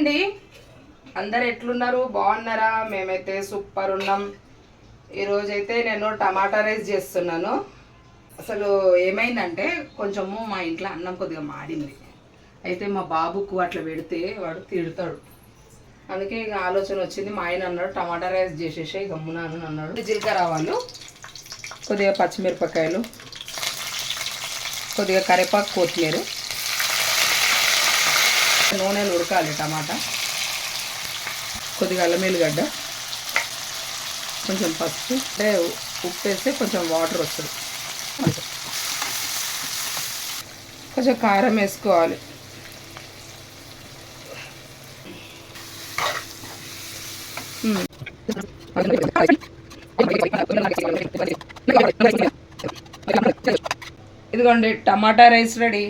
అండి, అందరు ఎట్లున్నారు? బాగున్నారా? మేమైతే సూపర్ ఉన్నాం. ఈరోజైతే నేను టమాటా రైస్ చేస్తున్నాను. అసలు ఏమైందంటే కొంచెము మా ఇంట్లో అన్నం కొద్దిగా మాడింది. అయితే మా బాబుకు అట్లా పెడితే వాడు తిడతాడు. అందుకే ఇక ఆలోచన వచ్చింది. మా ఆయన అన్నాడు టమాటా రైస్ చేసేసి గమ్మునాను అన్నాడు. జీలకర్ర ఆవాలు, కొద్దిగా పచ్చిమిరపకాయలు, కొద్దిగా కరివేపాకు, కొత్తిమీర, నూనెలు ఉడకాలి, టమాటా, కొద్దిగా అల్లం వెల్లిగడ్డ, కొంచెం పసుపు, అంటే ఉప్పు వేస్తే కొంచెం వాటర్ వస్తుంది, కొంచెం కారం వేసుకోవాలి. ఇదిగోండి టమాటా రైస్ రెడీ.